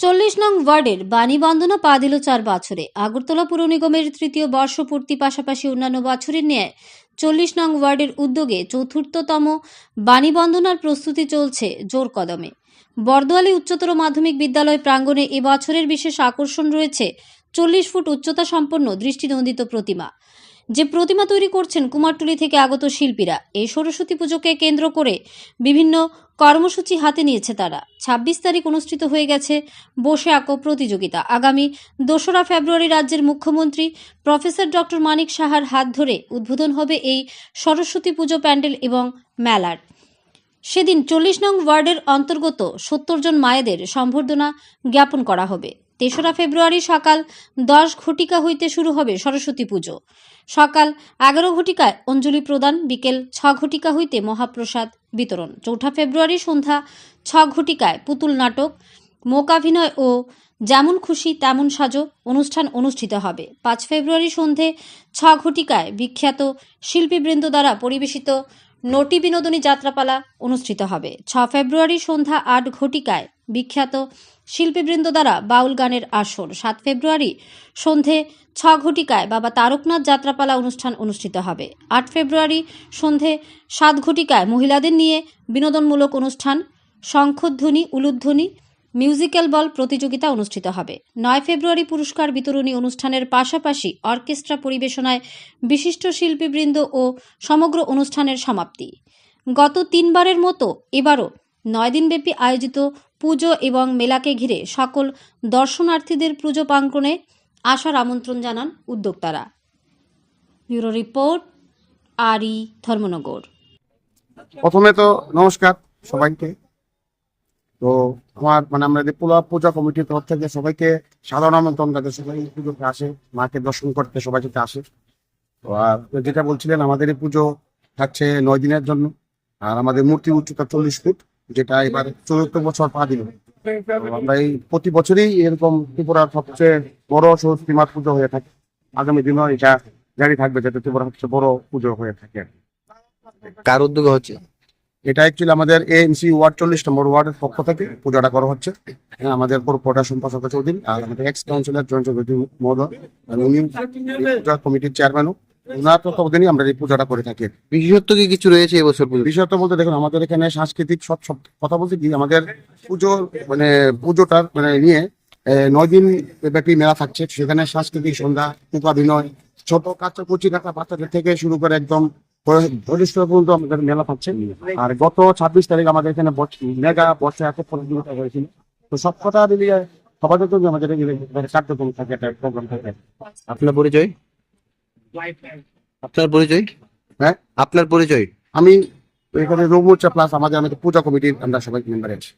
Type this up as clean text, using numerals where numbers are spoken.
40 নং ওয়ার্ডের বাণীবন্দনা পা দিল 4 বছরে। আগরতলা পুর নিগমের তৃতীয় বর্ষপূর্তি পাশাপাশি অন্যান্য বছরের ন্যায় 40 নং ওয়ার্ডের উদ্যোগে চতুর্থতম বাণীবন্দনার প্রস্তুতি চলছে জোর কদমে। বরদোয়ালি উচ্চতর মাধ্যমিক বিদ্যালয় প্রাঙ্গণে এ বছরের বিশেষ আকর্ষণ রয়েছে 40 ফুট উচ্চতা সম্পন্ন দৃষ্টিনন্দিত প্রতিমা। যে প্রতিমা তৈরি করছেন কুমারটুলি থেকে আগত শিল্পীরা। এই সরস্বতী পুজোকে কেন্দ্র করে বিভিন্ন কর্মসূচি হাতে নিয়েছে তারা। 26 তারিখ অনুষ্ঠিত হয়ে গেছে বসে আঁকো প্রতিযোগিতা। আগামী 2রা ফেব্রুয়ারি রাজ্যের মুখ্যমন্ত্রী প্রফেসর ডক্টর মানিক সাহার হাত ধরে উদ্বোধন হবে এই সরস্বতী পুজো প্যান্ডেল এবং মেলার। সেদিন 40 নং ওয়ার্ডের অন্তর্গত 70 জন মায়েদের সম্বর্ধনা জ্ঞাপন করা হবে। 3রা ফেব্রুয়ারি সকাল 10 ঘটিকা হইতে শুরু হবে সরস্বতী পুজো। সকাল 11 ঘটিকায় অঞ্জলি প্রদান, বিকেল 6 ঘটিকা হইতে মহাপ্রসাদ বিতরণ। 4 ফেব্রুয়ারি সন্ধ্যা 6 ঘটিকায় পুতুল নাটক, মূকাভিনয় ও যেমন খুশি তেমন সাজো অনুষ্ঠান অনুষ্ঠিত হবে। 5 ফেব্রুয়ারি সন্ধে 6 ঘটিকায় বিখ্যাত শিল্পীবৃন্দ দ্বারা পরিবেশিত নটি বিনোদনী যাত্রাপালা অনুষ্ঠিত হবে। 6 ফেব্রুয়ারি সন্ধ্যা 8 ঘটিকায় বিখ্যাত শিল্পীবৃন্দ দ্বারা বাউল গানের আসর। 7 ফেব্রুয়ারি সন্ধে 6 ঘটিকায় বাবা তারকনাথ যাত্রাপালা অনুষ্ঠান অনুষ্ঠিত হবে। 8 ফেব্রুয়ারি সন্ধে 7 ঘটিকায় মহিলাদের নিয়ে বিনোদনমূলক অনুষ্ঠান, শঙ্খধ্বনি, উলুধ্বনি, মিউজিক্যাল বল প্রতিযোগিতা অনুষ্ঠিত হবে। 9 ফেব্রুয়ারি পুরস্কার বিতরণী অনুষ্ঠানের পাশাপাশি অর্কেস্ট্রা পরিবেশনায় বিশিষ্ট শিল্পীবৃন্দ ও সমগ্র অনুষ্ঠানের সমাপ্তি। গত 3 বারের মতো এবারও 9 দিনব্যাপী আয়োজিত পুজো এবং মেলাকে ঘিরে সকল দর্শনার্থীদের পুজো প্রাঙ্গণে আসার আমন্ত্রণ জানান উদ্যোক্তারা। ব্যুরো রিপোর্ট, আরই ধর্মনগর। প্রথমে তো নমস্কার সবাইকে। তো আমরা যে পূজা কমিটির তরফ থেকে সবাইকে সাধারণ আমন্ত্রণ, যাতে সবাই পুজোতে আসে, মাকে দর্শন করতে সবাই যাতে আসে। তো আর যেটা বলছিলেন, আমাদের এই পুজো থাকছে 9 দিনের জন্য। আর আমাদের মূর্তি উচ্চতা 40 ফুট, যেটা এবার 4র্থ বছর পা দিল। আমরা এই প্রতি বছরই এরকম ত্রিপুরার সবচেয়ে বড় সরস্বতী মার পুজো হয়ে থাকে। আগামী দিনও এটা জারি থাকবে, যাতে ত্রিপুরা সবচেয়ে বড় পুজো হয়ে থাকে। কার উদ্যোগে হচ্ছে এটা? অ্যাকচুয়ালি আমাদের এএনসি ওয়ার্ড 40 নম্বর ওয়ার্ডের পক্ষ থেকে পুজোটা করা হচ্ছে। আমাদের পুরোটা সম্পাদক চৌধুরী আর আমাদের এক্স কাউন্সিলর জয়ন্ত চৌধুরী মহোদয়, উনি পূজা কমিটির চেয়ারম্যানও, ওনার তত্ত্বাবধানেই আমরা এই পূজাটা করে থাকি। বিশেষত্ব কি কিছু রয়েছে এবছর? বিশেষত্ব বলতে দেখুন, আমাদের এখানে সাংস্কৃতিক সব কথা বলতে কি, আমাদের পুজোটার নিয়ে 9 দিন ব্যাপী মেলা থাকছে। সেখানে সাংস্কৃতিক সন্ধ্যা, মূকাভিনয়, ছোট কুচি কাটা বাচ্চাদের থেকে শুরু করে একদম বলিষ্ঠ পর্যন্ত আমাদের মেলা থাকছে। আর গত 26 তারিখ আমাদের এখানে মেগা বর্ষা এত প্রতিযোগিতা হয়েছিল। তো সব কথা মিলিয়ে সবার জন্য আমাদের কার্যক্রম থাকে, একটা প্রোগ্রাম থাকে। আপনার পরিচয়? হ্যাঁ, আপনার পরিচয়? আমি এখানে রঘুমোর্চা প্লাস আমাদের পূজা কমিটির আমরা সবাই মেম্বার আছি।